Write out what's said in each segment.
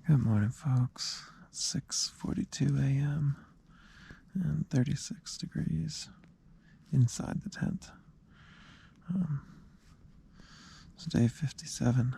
Good morning, folks. 6:42 a.m. and 36 degrees inside the tent. It's day 57,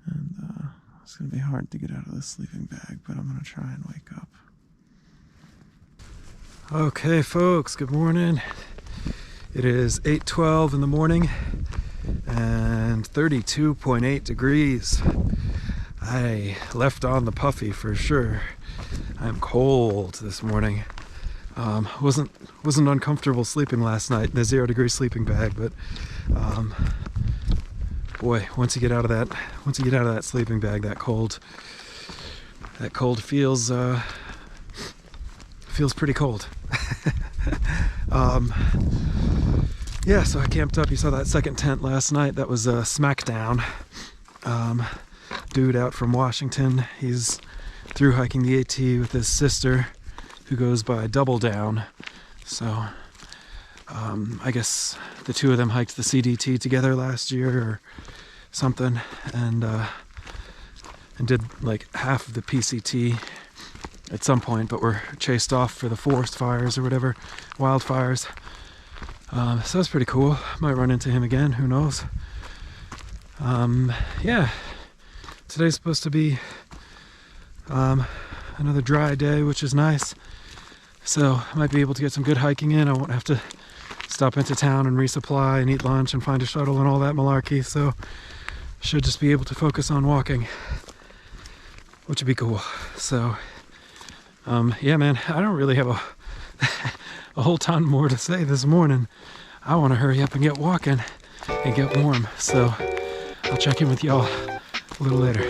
and it's going to be hard to get out of this sleeping bag, but I'm going to try and wake up. Okay, folks, good morning. It is 8:12 in the morning and 32.8 degrees. I left on the puffy for sure. I'm cold this morning. Wasn't uncomfortable sleeping last night in the 0-degree sleeping bag, but boy, once you get out of that sleeping bag, that cold feels pretty cold. Yeah, so I camped up. You saw that second tent last night. That was Smackdown. Dude out from Washington. He's through hiking the AT with his sister, who goes by Double Down. So I guess the two of them hiked the CDT together last year or something, and did like half of the PCT at some point, but were chased off for the forest fires or whatever, wildfires. So that's pretty cool. Might run into him again, who knows. Yeah, today's supposed to be another dry day, which is nice. So I might be able to get some good hiking in. I won't have to stop into town and resupply and eat lunch and find a shuttle and all that malarkey. So should just be able to focus on walking, which would be cool. So yeah, man, I don't really have a whole ton more to say this morning. I want to hurry up and get walking and get warm. So I'll check in with y'all a little later.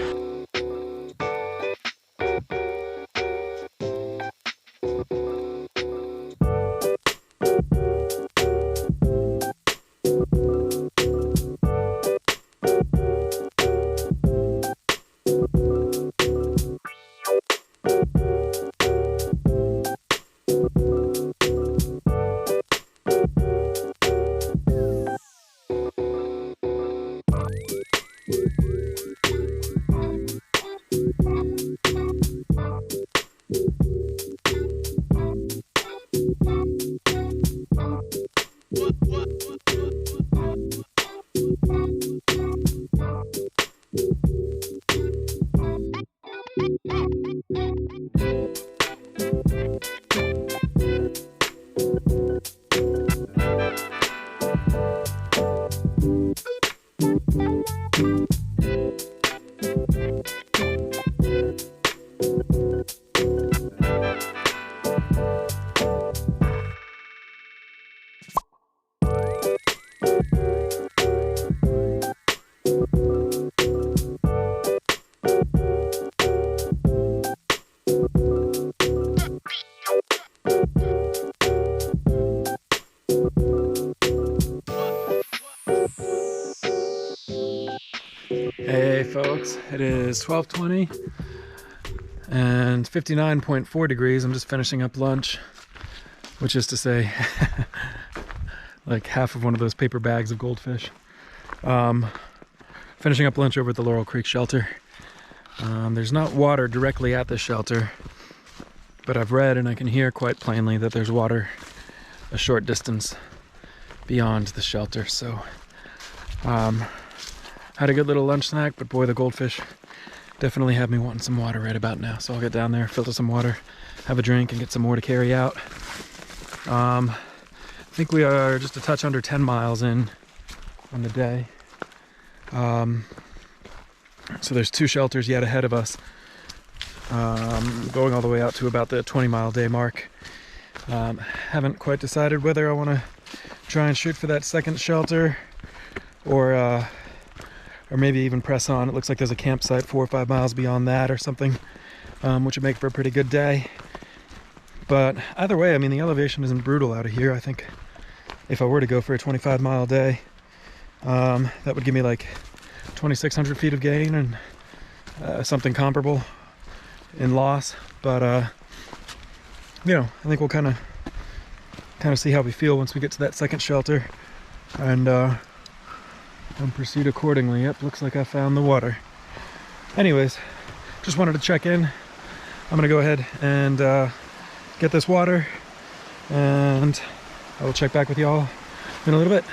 Hey folks, it is 12:20 and 59.4 degrees. I'm just finishing up lunch, which is to say like half of one of those paper bags of goldfish. Finishing up lunch over at the Laurel Creek shelter. There's not water directly at the shelter, but I've read and I can hear quite plainly that there's water a short distance beyond the shelter. So had a good little lunch snack, but boy, the goldfish definitely have me wanting some water right about now. So I'll get down there, filter some water, have a drink, and get some more to carry out. I think we are just a touch under 10 miles in on the day. So there's 2 shelters yet ahead of us, going all the way out to about the 20-mile day mark. Haven't quite decided whether I want to try and shoot for that second shelter or maybe even press on. It looks like there's a campsite 4 or 5 miles beyond that or something, which would make for a pretty good day. But either way, I mean, the elevation isn't brutal out of here. I think if I were to go for a 25-mile day, that would give me like 2,600 feet of gain and something comparable in loss. But you know, I think we'll kind of see how we feel once we get to that second shelter, and proceed accordingly. Yep, looks like I found the water. Anyways, just wanted to check in. I'm gonna go ahead and get this water, and I will check back with y'all in a little bit.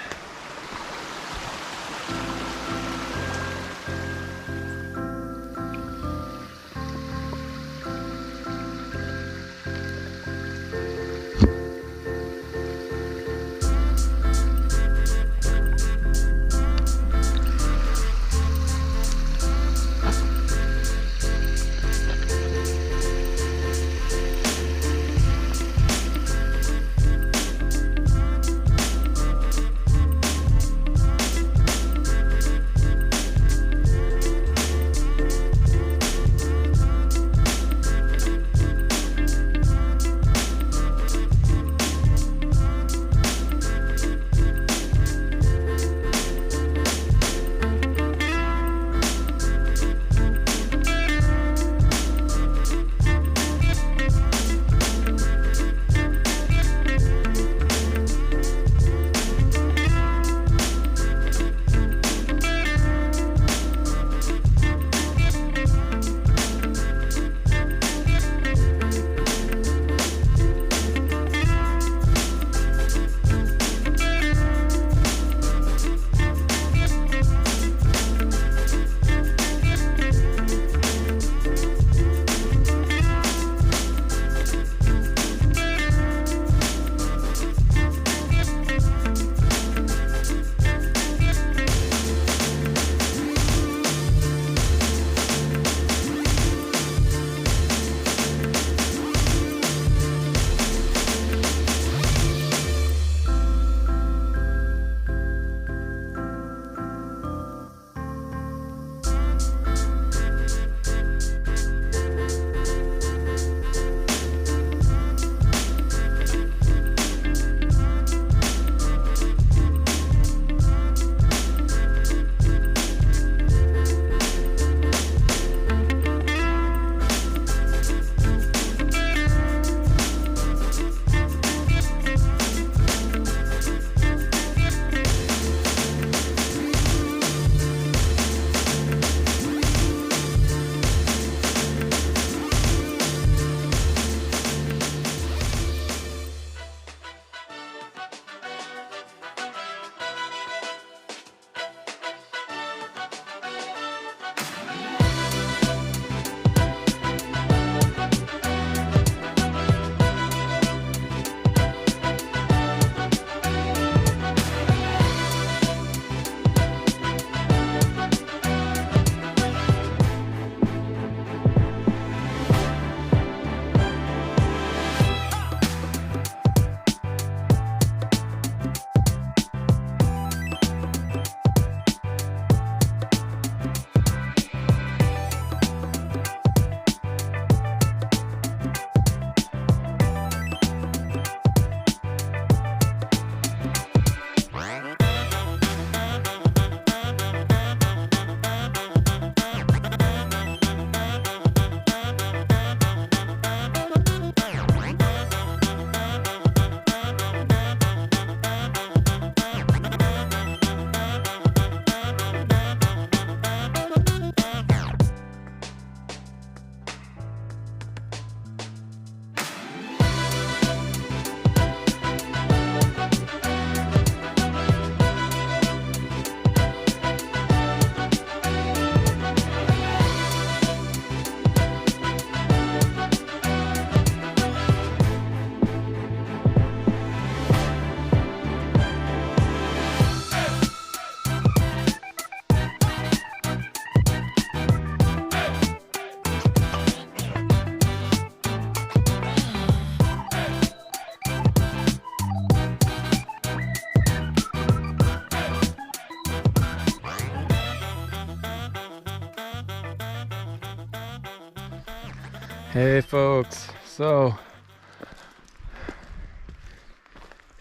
Hey folks, so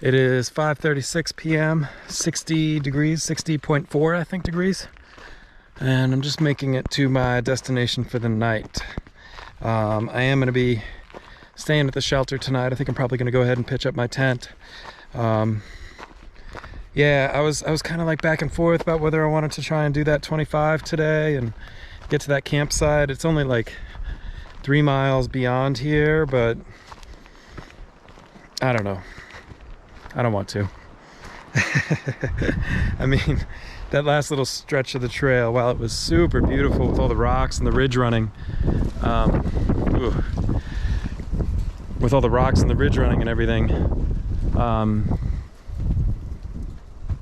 it is 5:36 p.m., 60 degrees, 60.4 I think degrees, and I'm just making it to my destination for the night. I am going to be staying at the shelter tonight. I think I'm probably going to go ahead and pitch up my tent. Yeah, I was kind of like back and forth about whether I wanted to try and do that 25 today and get to that campsite. It's only like 3 miles beyond here, but I don't know. I don't want to. I mean, that last little stretch of the trail, while it was super beautiful with all the rocks and the ridge running, with all the rocks and the ridge running and everything,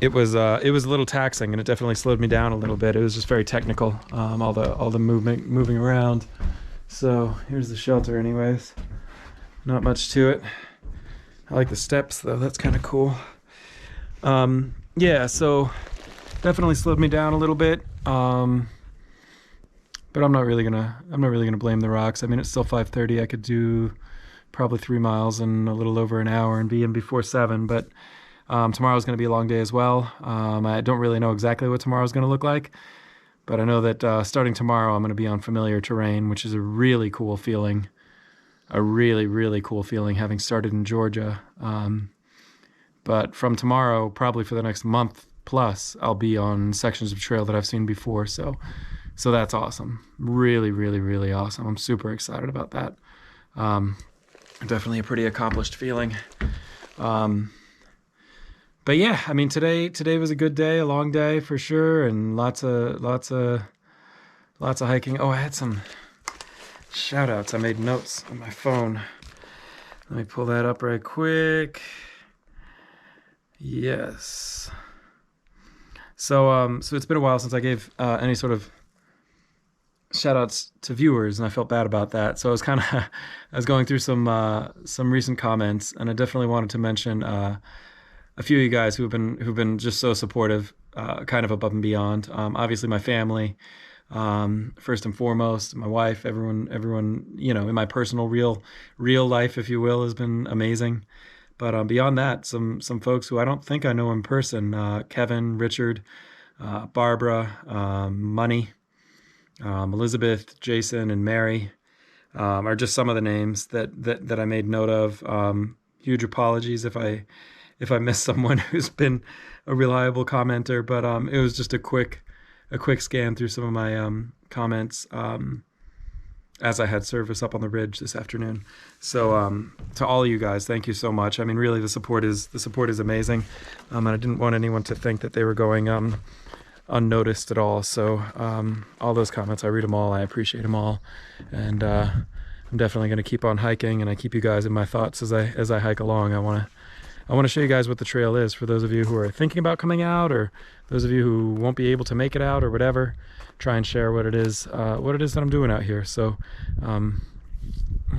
it was a little taxing, and it definitely slowed me down a little bit. It was just very technical, all the moving around. So here's the shelter anyways. Not much to it. I like the steps though, that's kind of cool. Yeah, so definitely slowed me down a little bit. But I'm not really gonna blame the rocks. I mean, it's still 5:30. I could do probably 3 miles in a little over an hour and be in before 7, but tomorrow's going to be a long day as well. I don't really know exactly what tomorrow's going to look like, but I know that starting tomorrow I'm going to be on familiar terrain, which is a really cool feeling. A really, really cool feeling, having started in Georgia. But from tomorrow, probably for the next month plus, I'll be on sections of trail that I've seen before. So that's awesome. Really, really, really awesome. I'm super excited about that. Definitely a pretty accomplished feeling. But yeah, I mean, today was a good day, a long day for sure, and lots of hiking. Oh, I had some shout outs. I made notes on my phone. Let me pull that up right quick. Yes. So it's been a while since I gave any sort of shout outs to viewers, and I felt bad about that. So I was going through some recent comments, and I definitely wanted to mention a few of you guys who've been just so supportive, kind of above and beyond. Obviously my family, first and foremost, my wife, everyone, you know, in my personal real life, if you will, has been amazing. But beyond that, some folks who I don't think I know in person, Kevin, Richard, Barbara, Money, Elizabeth, Jason, and Mary, are just some of the names that I made note of. Huge apologies if I missed someone who's been a reliable commenter, but it was just a quick scan through some of my comments as I had service up on the ridge this afternoon. So to all of you guys, thank you so much. I mean, really, the support is amazing, and I didn't want anyone to think that they were going unnoticed at all. So all those comments, I read them all, I appreciate them all, and I'm definitely going to keep on hiking, and I keep you guys in my thoughts as I hike along. I want to show you guys what the trail is for those of you who are thinking about coming out, or those of you who won't be able to make it out or whatever. Try and share what it is that I'm doing out here. So oh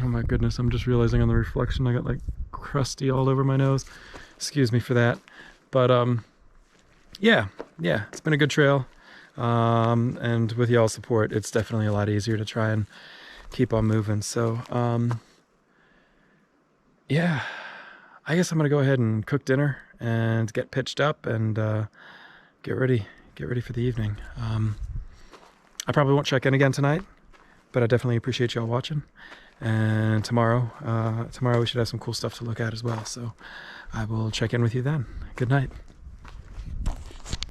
my goodness, I'm just realizing on the reflection I got like crusty all over my nose. Excuse me for that. But yeah, it's been a good trail, and with y'all's support, it's definitely a lot easier to try and keep on moving. So yeah, I guess I'm gonna go ahead and cook dinner and get pitched up and get ready for the evening. I probably won't check in again tonight, but I definitely appreciate y'all watching. And tomorrow we should have some cool stuff to look at as well. So I will check in with you then. Good night.